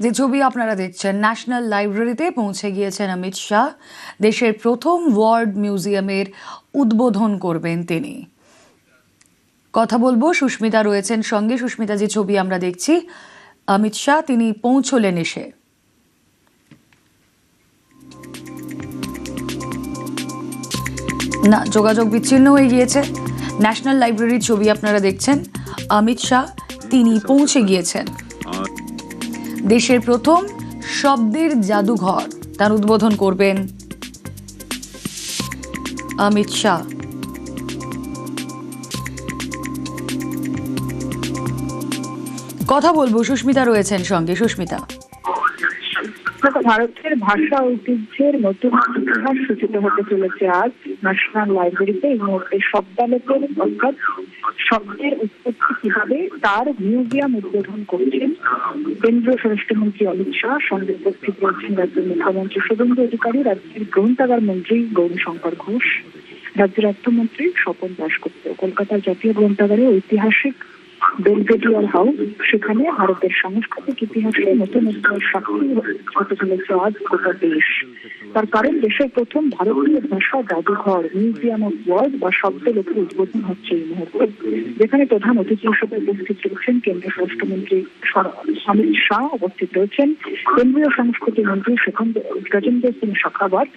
যে ছবি আপনারা দেখছেন, ন্যাশনাল লাইব্রেরিতে পৌঁছে গিয়েছেন অমিত শাহ। দেশের প্রথম ওয়ার্ল্ড মিউজিয়ামের উদ্বোধন করবেন তিনি। কথা বলবো, সুস্মিতা রয়েছেন সঙ্গে। সুস্মিতা, যে ছবি আমরা দেখছি, অমিত শাহ তিনি পৌঁছলেন এসে। না, যোগাযোগ বিচ্ছিন্ন হয়ে গিয়েছে। ন্যাশনাল লাইব্রেরির ছবি আপনারা দেখছেন। অমিত শাহ তিনি পৌঁছে গিয়েছেন। দেশের প্রথম শব্দের জাদুঘর, তার উদ্বোধন করবেন অমিত শাহ। কথা বলবো, সুস্মিতা রয়েছেন সঙ্গে। সুস্মিতা, ভারতের ভাষা ঐতিহ্যের নতুন ইতিহাস সূচিত হতে চলেছে আজ ন্যাশনাল লাইব্রেরিতে। এই মুহূর্তে শব্দালোকের অর্থাৎ শব্দের উৎপত্তি কিভাবে তার মিউজিয়াম উদ্বোধন করছেন কেন্দ্রীয় স্বরাষ্ট্রমন্ত্রী অমিত শাহ। সঙ্গে উপস্থিত রয়েছেন রাজ্যের মুখ্যমন্ত্রী শুভেন্দু অধিকারী, রাজ্যের গ্রন্থাগার মন্ত্রী গৌরীশঙ্কর ঘোষ, রাজ্যের অর্থমন্ত্রী স্বপন দাশগুপ্ত। কলকাতার জাতীয় গ্রন্থাগারে ঐতিহাসিক বেলভেডিয়ার হাউস, সেখানে ভারতের সাংস্কৃতিক ইতিহাসে নতুন সাক্ষী হতে চলেছে আজ গোটা দেশ। তার কারণ দেশের প্রথম ভারতীয় ভাষা জাদুঘর মিউজিয়াম অফ ওয়ার্ড বা শব্দলোকের উদ্বোধন হচ্ছে এই মুহূর্তে, যেখানে প্রধান অতিথি হিসেবে উপস্থিত রয়েছেন কেন্দ্রীয় স্বরাষ্ট্রমন্ত্রী অমিত শাহ, উপস্থিত রয়েছেন কেন্দ্রীয় সংস্কৃতি মন্ত্রী গজেন্দ্র সিং শেখাওয়াত।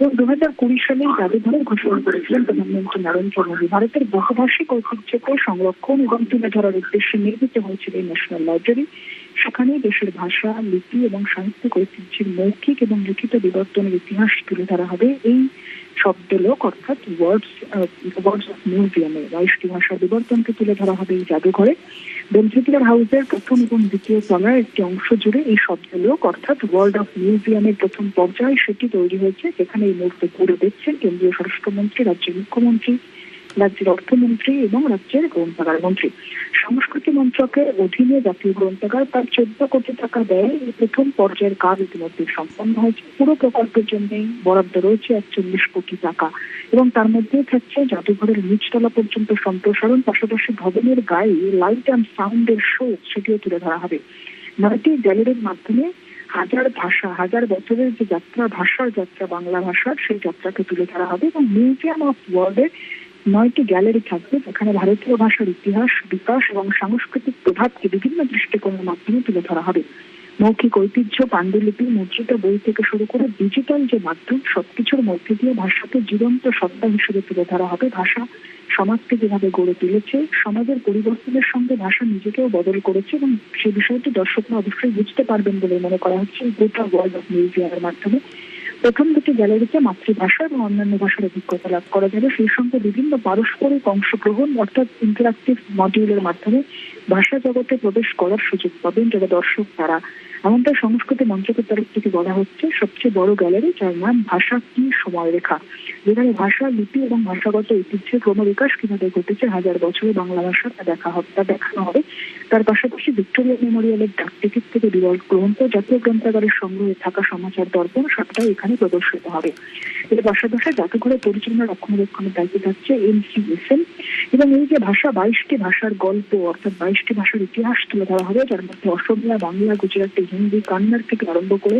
এবং 2020 সালে জাদুঘরের ঘোষণা করেছিলেন প্রধানমন্ত্রী নরেন্দ্র মোদী। ভারতের বহুভাষিক ঐতিহ্যকে সংরক্ষণ এবং তুলে ধরার উদ্দেশ্যে নির্মিত হয়েছিল এই ন্যাশনাল লাইব্রেরি। সেখানে দেশের ভাষা, লিপি এবং সাহিত্যিক ঐতিহ্যের মৌখিক এবং লিখিত বিবর্তনের ইতিহাস তুলে ধরা হবে এই শব্দলোক অর্থাৎ ওয়ার্ডস অফ মিউজিয়ামে। 22টি ভাষার বিবর্তনকে তুলে ধরা হবে এই জাদুঘরে। বেলভেডিয়ার হাউসের প্রথম এবং দ্বিতীয় তলার একটি অংশ জুড়ে এই শব্দলোক অর্থাৎ ওয়ার্ল্ড অফ মিউজিয়ামের প্রথম পর্যায় সেটি তৈরি হয়েছে, যেখানে এই মুহূর্তে ঘুরে দেখছেন কেন্দ্রীয় স্বরাষ্ট্রমন্ত্রী, রাজ্যের মুখ্যমন্ত্রী, রাজ্যের অর্থমন্ত্রী এবং রাজ্যের গ্রন্থাগার মন্ত্রী। সংস্কৃতি মন্ত্রকের অধীনে জাতীয় গ্রন্থাগার প্রায় 14 কোটি টাকা ব্যয়ে এই প্রথম পর্যায়ের কাজ ইতিমধ্যে সম্পন্ন হয়েছে। পুরো প্রকল্পের জন্য বরাদ্দ রয়েছে 41 কোটি টাকা এবং তার মধ্যে থাকছে জাদুঘরের নিচতলা পর্যন্ত সম্প্রসারণ, পাশাপাশি ভবনের গায়ে লাইট অ্যান্ড সাউন্ডের শো সেটিও তুলে ধরা হবে। 9টি গ্যালারির মাধ্যমে হাজার ভাষা, হাজার বছরের যে যাত্রা, ভাষার যাত্রা, বাংলা ভাষার সেই যাত্রাকে তুলে ধরা হবে। এবং মিউজিয়াম অফ ওয়ার্ল্ডের 9টি গ্যালারি থাকবে, যেখানে ভারতীয় ভাষার ইতিহাস, বিকাশ এবং সাংস্কৃতিক প্রভাবকে বিভিন্ন দৃষ্টিকোণের মাধ্যমে তুলে ধরা হবে। মৌখিক ঐতিহ্য, পাণ্ডুলিপি, মুদ্রিত বই থেকে শুরু করে ডিজিটাল যে মাধ্যম, সবকিছুর মধ্যে দিয়ে ভাষাকে জীবন্ত সত্তা হিসেবে তুলে ধরা হবে। ভাষা সমাজকে যেভাবে গড়ে তুলেছে, সমাজের পরিবর্তনের সঙ্গে ভাষা নিজেকেও বদল করেছে এবং সেই বিষয়টি দর্শকরা অবশ্যই বুঝতে পারবেন বলে মনে করা হচ্ছে এই গোটা ওয়ার্ল্ড অফ মিউজিয়ামের মাধ্যমে। প্রথম দুটি গ্যালারিতে মাতৃভাষা এবং অন্যান্য ভাষার অভিজ্ঞতা লাভ করা যাবে। সেই সঙ্গে বিভিন্ন পারস্পরিক অংশগ্রহণ অর্থাৎ ইন্টারাক্টিভ মডিউলের মাধ্যমে ভাষা জগতে প্রবেশ করার সুযোগ পাবেন যারা দর্শক তারা। এমনটা সংস্কৃতি মন্ত্রকের তরফ থেকে বলা হচ্ছে সবচেয়ে বড় গ্যালারি, যার নাম ভাষা কি সময়রেখা, যেখানে ভাষা, লিপি এবং ভাষাগত ঐতিহ্যের ক্রমবিকাশ কিভাবে ঘটেছে হাজার বছরে বাংলা ভাষা তা দেখানো হবে। তার পাশাপাশি ভিক্টোরিয়া মেমোরিয়ালের ডাকটিকিট থেকে বিরল গ্রন্থ, জাতীয় গ্রন্থাগারের সংগ্রহে থাকা সমাচার দর্পণ সবটাই এখানে প্রদর্শিত হবে। এর পাশাপাশি জাদুঘরের পরিচালনা রক্ষণাবেক্ষণের দায়িত্ব থাকছে NCSM। এবং এই যে ভাষা, 22টি ভাষার গল্প অর্থাৎ 22টি ভাষার ইতিহাস তুলে ধরা হবে, যার মধ্যে অসমীয়া, বাংলা, গুজরাটি, হিন্দি, কান্নাড় থেকে আরম্ভ করে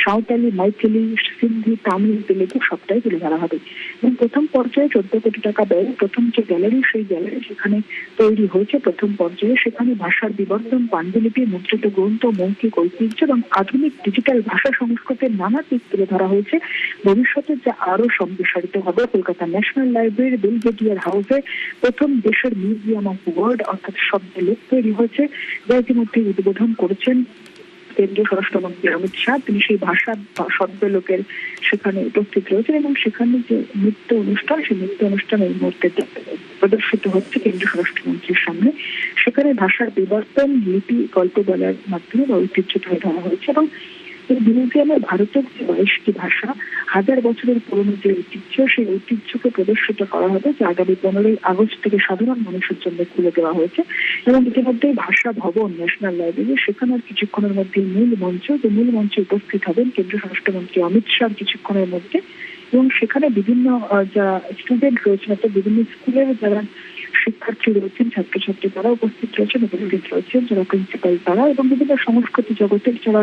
সাঁওতালি, মাইথিলি, সিন্ধি, তামিল, তেলেগু সবটাই তুলে ধরা হবে। এবং প্রথম পর্যায়ে 14 কোটি টাকা ব্যয়ে প্রথম যে গ্যালারি, সেই গ্যালারি সেখানে তৈরি হয়েছে প্রথম পর্যায়ে, সেখানে ভাষার বিবর্তন, পাণ্ডুলিপি, মুদ্রিত গ্রন্থ, মৌখিক ঐতিহ্য এবং আধুনিক ডিজিটাল ভাষা সংস্কৃতির নানা দিক তুলে ধরা হয়েছে। ভবিষ্যতে যা আরো সম্প্রসারিত হবে। কলকাতা ন্যাশনাল লাইব্রেরির বেলভেডিয়ার হাউসে প্রথম দেশের মিউজিয়াম অফ ওয়ার্ড অর্থাৎ শব্দলোক তৈরি হয়েছে, যা ইতিমধ্যে উদ্বোধন করেছেন কেন্দ্রীয় স্বরাষ্ট্রমন্ত্রী অমিত শাহ। তিনি সেই ভাষা শব্দলোকের সেখানে উপস্থিত রয়েছেন এবং সেখানে যে নৃত্য অনুষ্ঠান, সেই নৃত্য অনুষ্ঠান এই মুহূর্তে প্রদর্শিত হচ্ছে কেন্দ্রীয় স্বরাষ্ট্রমন্ত্রীর সামনে। সেখানে ভাষার বিবর্তন, লিপি, গল্প বলার মাধ্যমে ঐতিহ্য তুলে ধরা হয়েছে। এবং এই মিউজিয়ামে ভারতের যে 22টি ভাষা, হাজার বছরের পুরনো যে ঐতিহ্য, সেই ঐতিহ্যকে প্রদর্শিত করা হবে, যা আগামী 15ই আগস্ট থেকে সাধারণ মানুষের জন্য খুলে দেওয়া হয়েছে। এবং ইতিমধ্যে ভাষা ভবন ন্যাশনাল লাইব্রেরি, সেখানে কিছুক্ষণের মধ্যে মূল মঞ্চে উপস্থিত হবেন কেন্দ্রীয় স্বরাষ্ট্রমন্ত্রী অমিত শাহ কিছুক্ষণের মধ্যে। এবং সেখানে বিভিন্ন যা স্টুডেন্ট রয়েছেন অর্থাৎ বিভিন্ন স্কুলের যারা শিক্ষার্থী রয়েছেন, ছাত্রছাত্রী তারা উপস্থিত রয়েছেন যারা প্রিন্সিপাল তারা এবং বিভিন্ন সংস্কৃতি জগতের যারা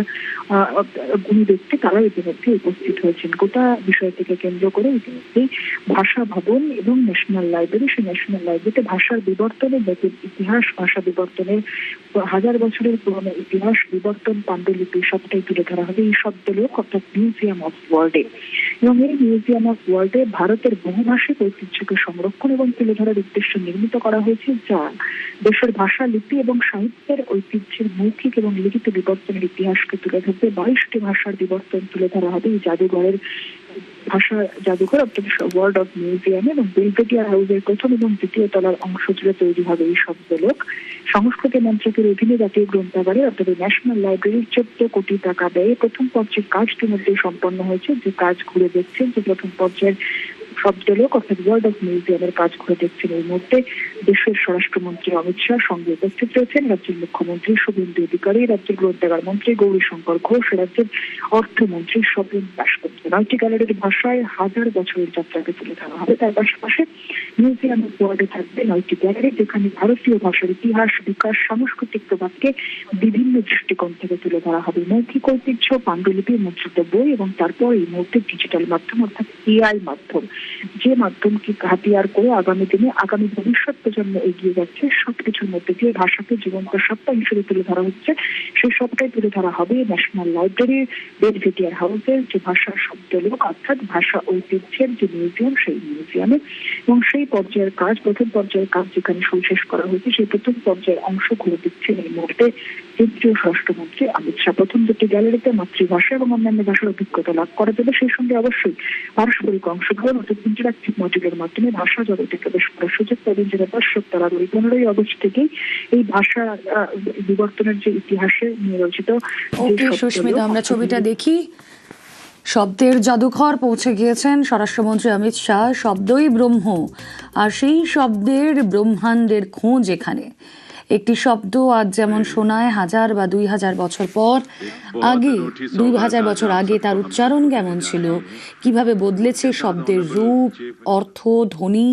গুণী ব্যক্তি তারা ইতিমধ্যে উপস্থিত হয়েছেন। গোটা বিষয়টিকে কেন্দ্র করে ইতিমধ্যেই ভাষা ভবন এবং ন্যাশনাল লাইব্রেরি, সেই ন্যাশনাল লাইব্রেরিতে ভাষার বিবর্তনের ইতিহাস, ভাষা বিবর্তনের হাজার বছরের পুরনো ইতিহাস, বিবর্তন, পাণ্ডুলিপি সবটাই তুলে ধরা হবে এই শব্দলোক অর্থাৎ মিউজিয়াম অফ ওয়ার্ল্ডে। এবং এই মিউজিয়াম অফ ওয়ার্ল্ডে ভারতের বহুভাষিক ঐতিহ্যকে সংরক্ষণ এবং তুলে ধরার উদ্দেশ্যে নির্মিত করা হয়েছে, যা দেশের ভাষা, লিপি এবং সাহিত্যের ঐতিহ্যের মৌখিক এবং লিখিত বিবর্তনের ইতিহাসকে তুলে ধরতে 22টি ভাষার বিবর্তন তুলে ধরা হবে এই জাদুঘরের ভাষা জাদুঘর অর্থাৎ ওয়ার্ল্ড অফ মিউজিয়াম। এবং বেলভেডিয়ার হাউসের প্রথম এবং দ্বিতীয় তলার অংশ জুড়ে তৈরি হবে এই শব্দলোক। সংস্কৃতি মন্ত্রকের অধীনে জাতীয় গ্রন্থাগারে অর্থাৎ ন্যাশনাল লাইব্রেরির 14 কোটি টাকা ব্যয়ে প্রথম পর্যায়ের কাজ ইতিমধ্যে সম্পন্ন হয়েছে। যে কাজ ঘুরে দেখছেন, যে প্রথম পর্যায়ের শব্দলোক অর্থাৎ ওয়ার্ল্ড অফ মিউজিয়ামের কাজ ঘুরে দেখছেন এই মুহূর্তে দেশের স্বরাষ্ট্রমন্ত্রী অমিত শাহ সঙ্গে উপস্থিত রয়েছেন, রাজ্যের মুখ্যমন্ত্রী শুভেন্দু অধিকারী, রাজ্যের গ্রন্থাগার মন্ত্রী গৌরীশঙ্কর ঘোষ, রাজ্যের অর্থমন্ত্রী স্বপন দাশগুপ্ত। 9টি গ্যালারির ভাষায় হাজার বছরের যাত্রাকে তুলে ধরা হবে। তার পাশাপাশি মিউজিয়াম অফ ওয়ার্ল্ডে থাকবে 9টি গ্যালারি, যেখানে ভারতীয় ভাষার ইতিহাস, বিকাশ, সাংস্কৃতিক প্রভাবকে বিভিন্ন দৃষ্টিকোণ থেকে তুলে ধরা হবে। মৌখিক ঐতিহ্য, পাণ্ডুলিপি, মুদ্রিত বই এবং তারপর এই মুহূর্তে ডিজিটাল মাধ্যম অর্থাৎ এআই মাধ্যম, যে মাধ্যমকে হাতিয়ার করে আগামী দিনে আগামী ভবিষ্যৎ প্রজন্ম এগিয়ে যাচ্ছে, সবকিছুর মধ্যে দিয়ে ভাষাকে জীবন্ত সত্তা হিসেবে তুলে ধরা হচ্ছে, সেই সবটাই তুলে ধরা হবে ন্যাশনাল লাইব্রেরি বেলভেডিয়ার হাউসের যে ভাষার শব্দলোক অর্থাৎ ভাষা ঐতিহ্যের যে মিউজিয়াম, সেই মিউজিয়ামে। এবং সেই পর্যায়ের কাজ, প্রথম পর্যায়ের কাজ যেখানে শেষ করা হয়েছে, সেই প্রথম পর্যায়ের অংশ খুলে দিচ্ছেন এই মুহূর্তে কেন্দ্রীয় স্বরাষ্ট্রমন্ত্রী অমিত শাহ। প্রথম দুটি গ্যালারিতে মাতৃভাষা এবং অন্যান্য ভাষার অভিজ্ঞতা লাভ করা যাবে, সেই সঙ্গে অবশ্যই পারস্পরিক অংশগ্রহণ অর্থাৎ ইন্টারাক্টিভ মডিউলের মাধ্যমে ভাষা জগতে প্রবেশ করার সুযোগ পাবেন যারা দর্শক। তারা 15ই আগস্ট থেকেই এই ভাষা বিবর্তনের যে ইতিহাসে নিয়ে রচিত। ওকে সুস্মিতা, আমরা ছবিটা দেখি। শব্দের জাদুঘর পৌঁছে গিয়েছেন স্বরাষ্ট্রমন্ত্রী অমিত শাহ। শব্দই ব্রহ্ম, আর সেই শব্দের ব্রহ্মাণ্ডের খোঁজ এখানে। একটি শব্দ আজ যেমন শোনায় 1000 বা 2000 বছর পর আগে, 2000 বছর আগে তার উচ্চারণ কেমন ছিল, কিভাবে বদলেছে শব্দের রূপ, অর্থ, ধ্বনি,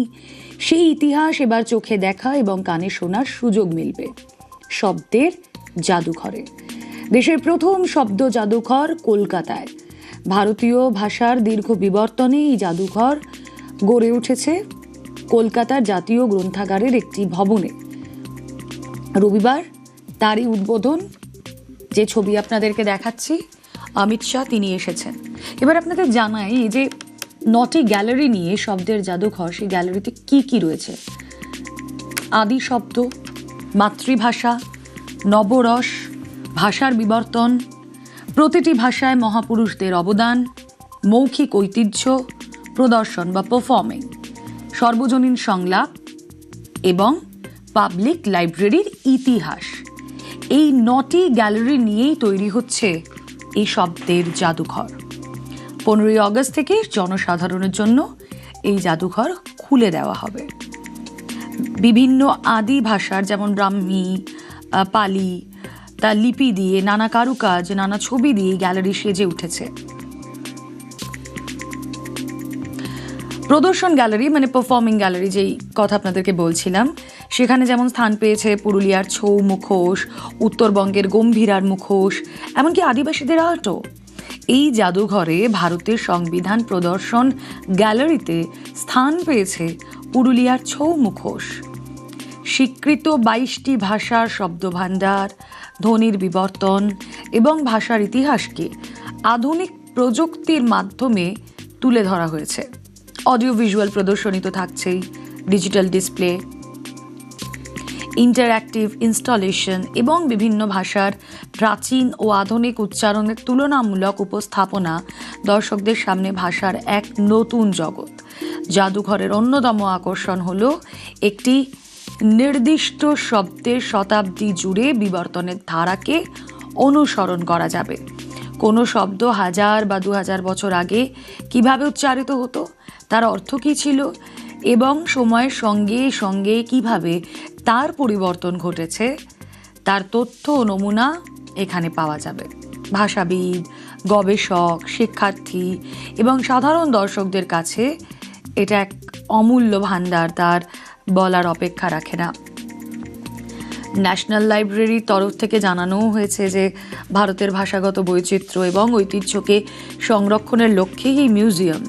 সেই ইতিহাস এবার চোখে দেখা এবং কানে শোনার সুযোগ মিলবে শব্দের জাদুঘরে। দেশের প্রথম শব্দ জাদুঘর কলকাতায়। ভারতীয় ভাষার দীর্ঘ বিবর্তনে এই জাদুঘর গড়ে উঠেছে কলকাতার জাতীয় গ্রন্থাগারের একটি ভবনে। রবিবার তারই উদ্বোধন, যে ছবি আপনাদেরকে দেখাচ্ছি, অমিত শাহ তিনি এসেছেন। এবার আপনাদের জানাই, এই যে 9টি গ্যালারি নিয়ে শব্দের জাদুঘর, সেই গ্যালারিতে কি কি রয়েছে: আদি শব্দ, মাতৃভাষা, নবরস, ভাষার বিবর্তন, প্রতিটি ভাষায় মহাপুরুষদের অবদান, মৌখিক ঐতিহ্য প্রদর্শন বা পারফর্মিং, সর্বজনীন সংলাপ এবং পাবলিক লাইব্রেরির ইতিহাস। এই 9টি গ্যালারি নিয়েই তৈরি হচ্ছে এই শব্দের জাদুঘর। 15ই আগস্ট থেকে জনসাধারণের জন্য এই জাদুঘর খুলে দেওয়া হবে। বিভিন্ন আদি ভাষার যেমন ব্রাহ্মী, পালি, তার লিপি দিয়ে, নানা কারুকাজ, নানা ছবি দিয়ে গ্যালারি সেজে উঠেছে। প্রদর্শন গ্যালারি মানে পারফর্মিং গ্যালারি, যেই কথা আপনাদেরকে বলছিলাম, সেখানে যেমন স্থান পেয়েছে পুরুলিয়ার ছৌ মুখোশ, উত্তরবঙ্গের গম্ভীরার মুখোশ, এমনকি আদিবাসীদের আর্টও। এই জাদুঘরে ভারতের সংবিধান প্রদর্শন গ্যালারিতে স্থান পেয়েছে পুরুলিয়ার ছৌ মুখোশ। স্বীকৃত 22টি ভাষার শব্দভাণ্ডার, ধ্বনির বিবর্তন এবং ভাষার ইতিহাসকে আধুনিক প্রযুক্তির মাধ্যমে তুলে ধরা হয়েছে। অডিও ভিজুয়াল প্রদর্শনী তো থাকছেই, ডিজিটাল ডিসপ্লে, ইন্টারঅ্যাক্টিভ ইনস্টলেশন এবং বিভিন্ন ভাষার প্রাচীন ও আধুনিক উচ্চারণের তুলনামূলক উপস্থাপনা দর্শকদের সামনে ভাষার এক নতুন জগৎ। জাদুঘরের অন্যতম আকর্ষণ হলো একটি নির্দিষ্ট শব্দের শতাব্দী জুড়ে বিবর্তনের ধারাকে অনুসরণ করা যাবে। কোনো শব্দ 1000 বা 2000 বছর আগে কিভাবে উচ্চারিত হতো, তার অর্থ কী ছিল এবং সময়ের সঙ্গে সঙ্গে কিভাবে তার পরিবর্তন ঘটেছে, তার তথ্য ও নমুনা এখানে পাওয়া যাবে। ভাষাবিদ, গবেষক, শিক্ষার্থী এবং সাধারণ দর্শকদের কাছে এটা এক অমূল্য ভাণ্ডার। তার বলার অপেক্ষা রাখে না। ন্যাশনাল লাইব্রেরির তরফ থেকে জানানোও হয়েছে যে ভারতের ভাষাগত বৈচিত্র্য এবং ঐতিহ্যকে সংরক্ষণের লক্ষ্যেই এই মিউজিয়াম।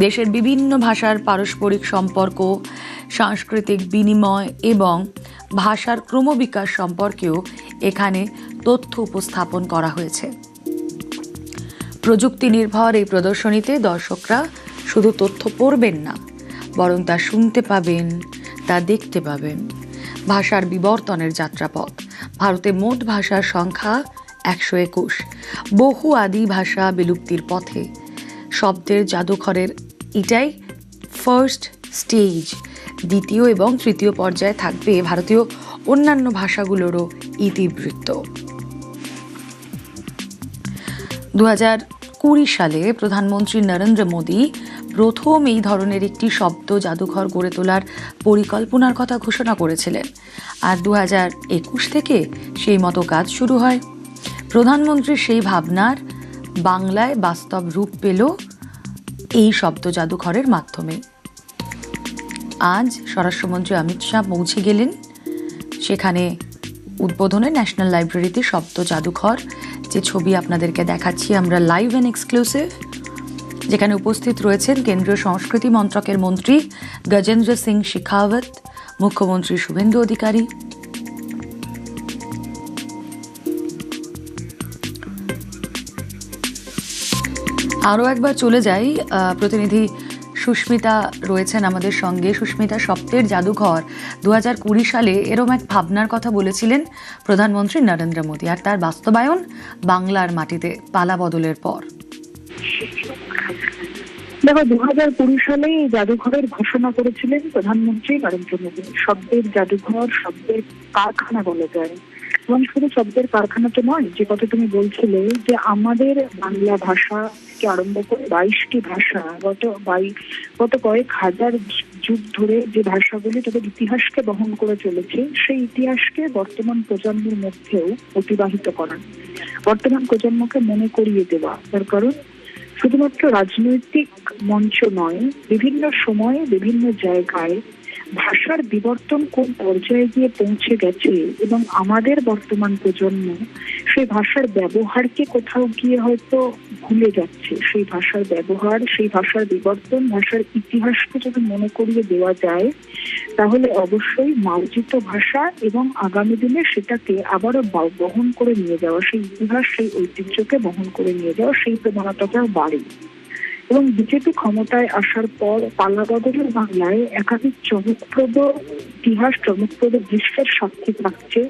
দেশের বিভিন্ন ভাষার পারস্পরিক সম্পর্ক, সাংস্কৃতিক বিনিময় এবং ভাষার ক্রমবিকাশ সম্পর্কেও এখানে তথ্য উপস্থাপন করা হয়েছে। প্রযুক্তি নির্ভর এই প্রদর্শনীতে দর্শকরা শুধু তথ্য পড়বেন না, বরং তা শুনতে পাবেন, তা দেখতে পাবেন। ভাষার বিবর্তনের যাত্রাপথ। ভারতে মোট ভাষার সংখ্যা 121। বহু আদি ভাষা বিলুপ্তির পথে। শব্দের জাদুঘরের এটাই ফার্স্ট স্টেজ। দ্বিতীয় এবং তৃতীয় পর্যায়ে থাকবে ভারতীয় অন্যান্য ভাষাগুলোরও ইতিবৃত্ত। 2020 সালে প্রধানমন্ত্রী নরেন্দ্র মোদী প্রথম এই ধরনের একটি শব্দ জাদুঘর গড়ে তোলার পরিকল্পনার কথা ঘোষণা করেছিলেন, আর 2021 থেকে সেই মতো কাজ শুরু হয়। প্রধানমন্ত্রীর সেই ভাবনার বাংলায় বাস্তব রূপ পেল এই শব্দ জাদুঘরের মাধ্যমে। আজ স্বরাষ্ট্রমন্ত্রী অমিত শাহ পৌঁছে গেলেন সেখানে উদ্বোধনে ন্যাশনাল লাইব্রেরিতে শব্দ জাদুঘর, যে ছবি আপনাদেরকে দেখাচ্ছি আমরা লাইভ অ্যান্ড এক্সক্লুসিভ, যেখানে উপস্থিত রয়েছেন কেন্দ্রীয় সংস্কৃতি মন্ত্রকের মন্ত্রী গজেন্দ্র সিং শেখাওয়াত, মুখ্যমন্ত্রী শুভেন্দু অধিকারী। আরও একবার চলে যাই, প্রতিনিধি সুস্মিতা রয়েছেন আমাদের সঙ্গে। সুস্মিতা, শব্দের জাদুঘর 2020 সালে এরম এক ভাবনার কথা বলেছিলেন প্রধানমন্ত্রী নরেন্দ্র মোদী, আর তার বাস্তবায়ন বাংলার মাটিতে পালা বদলের পর। দেখো, 2020 সালে এই জাদুঘরের ঘোষণা করেছিলেন প্রধানমন্ত্রী নরেন্দ্র মোদী। শব্দের জাদুঘর, শব্দের কারখানা বলা যায়। এবং শুধু শব্দের কারখানা তো নয়, যে কথা তুমি বলছিলে যে আমাদের বাংলা ভাষাকে আরম্ভ করে 22টি ভাষা গত কয়েক হাজার যুগ ধরে যে ভাষাগুলি তাদের ইতিহাসকে বহন করে চলেছে, সেই ইতিহাসকে বর্তমান প্রজন্মের মধ্যেও অতিবাহিত করা, বর্তমান প্রজন্মকে মনে করিয়ে দেওয়া। তার কারণ শুধুমাত্র রাজনৈতিক মঞ্চ নয়, বিভিন্ন সময়ে বিভিন্ন জায়গায় ভাষার বিবর্তন কোন পর্যায়ে গিয়ে পৌঁছে গেছে এবং আমাদের বর্তমান প্রজন্ম সেই ভাষার ব্যবহারকে কোথাও গিয়ে হয়তো ভুলে যাচ্ছে। সেই ভাষার ব্যবহার, সেই ভাষার বিবর্তন, ভাষার ইতিহাসকে যদি মনে করিয়ে দেওয়া যায়, তাহলে অবশ্যই মার্জিত ভাষা এবং আগামী দিনে সেটাকে আবারও বহন করে নিয়ে যাওয়া, সেই ইতিহাস, সেই ঐতিহ্যকে বহন করে নিয়ে যাওয়া, সেই প্রবণতাটাও বাড়ে। এবং বিজেপি ক্ষমতায় আসার পর পালা বদলের বাংলায় একাধিক চমকপ্রদ ইতিহাস, চমকপ্রদ দৃশ্যের সাক্ষী থাকছে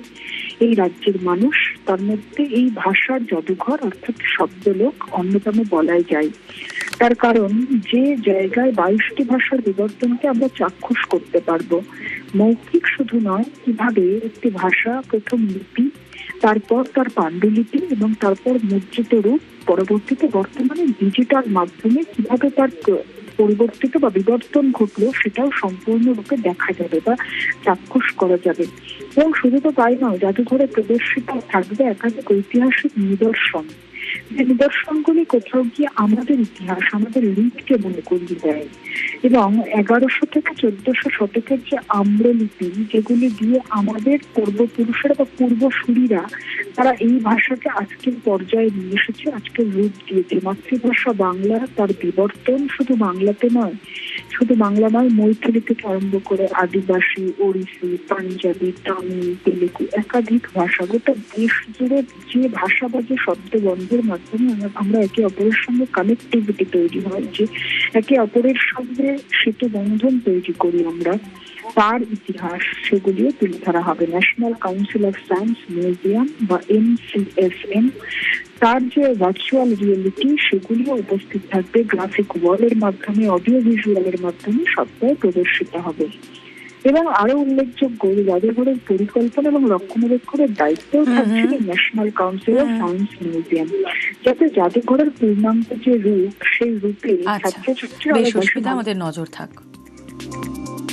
এই রাজ্যের মানুষ। তার মধ্যে এই ভাষার জাদুঘর অর্থাৎ শব্দলোক অন্যতম বলাই যায়। তার কারণ যে জায়গায় 22টি ভাষার বিবর্তনকে আমরা চাক্ষুষ করতে পারবো, মৌখিক শুধু নয়, কিভাবে একটি ভাষা প্রথম লিপি, তারপর তার পাণ্ডুলিপি এবং তারপর মুদ্রিত রূপ, পরবর্তীতে বর্তমানে ডিজিটাল মাধ্যমে কিভাবে তার পরিবর্তিত বা বিবর্তন ঘটলো, সেটাও সম্পূর্ণরূপে দেখা যাবে বা চাক্ষুষ করা যাবে। এবং শুধু তো তাই নয়, জাদুঘরে প্রদর্শিত থাকবে একাধিক ঐতিহাসিক নিদর্শন, যে নিদর্শনগুলি কোথাও গিয়ে আমাদের ইতিহাস, আমাদের রীতিকে মনে করিয়ে দেয়। এবং 1100 থেকে 1400 শতকের যে আম্রলিপি, যেগুলি দিয়ে আমাদের পূর্বপুরুষেরা বা পূর্বসূরীরা তারা এই ভাষাকে আজকের পর্যায়ে নিয়ে এসেছে, আজকের রূপ দিয়েছে। মাতৃভাষা বাংলা, তার বিবর্তন শুধু বাংলাতে নয়, শুধু বাংলা নয়, মৈথিলি থেকে আরম্ভ করে আদিবাসী, ওড়িশি, পাঞ্জাবি, তামিল, তেলেগু, একাধিক ভাষা, গোটা দেশ জুড়ে যে ভাষা বা যে শব্দবন্ধের মাধ্যমে আমরা একে অপরের সঙ্গে কানেক্টিভিটি তৈরি হয়, যে একে অপরের সঙ্গে সেতু বন্ধন তৈরি করি আমরা, তার ইতিহাস সেগুলিও তুলে ধরা হবে। National council of science museum বা NCSM, তার যে ভার্চুয়াল রিয়েলিটি, সেগুলিও উপস্থিত থাকবে। গ্রাফিক ওয়ালের মাধ্যমে, অডিও ভিজুয়ালের মাধ্যমে সবটাই প্রদর্শিত হবে। এবং আরো উল্লেখযোগ্য, জাদুঘরের পরিকল্পনা এবং রক্ষণাবেক্ষণের দায়িত্বও থাকছিল national council of science museum, যাতে জাদুঘরের পূর্ণাঙ্গ যে রূপ, সেই রূপে ছাত্রছাত্রীরা আমাদের নজর থাক।